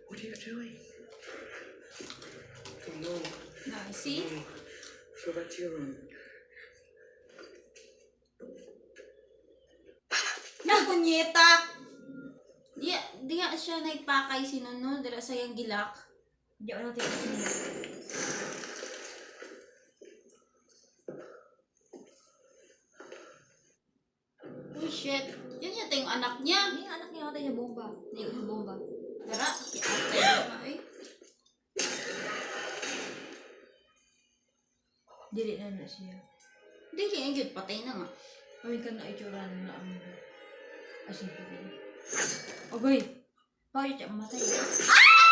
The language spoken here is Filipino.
What are you doing? Oh no. Na, see? No. Go back to your room. Nakunyeta! Di nga siya nagpakay si Nuno, dira sa yung gilak. Hindi ako natin niya. Oh shit, yan yata yung anak niya. Hindi, anak niya natin niya bomba. Hindi ko bomba. Dara, si ate na eh. Dili na na siya. Hindi, yung yun, patay na nga. Kawin ka na itsura na ang asin ko din. Agoy! Bakit siya mamatay? Ah!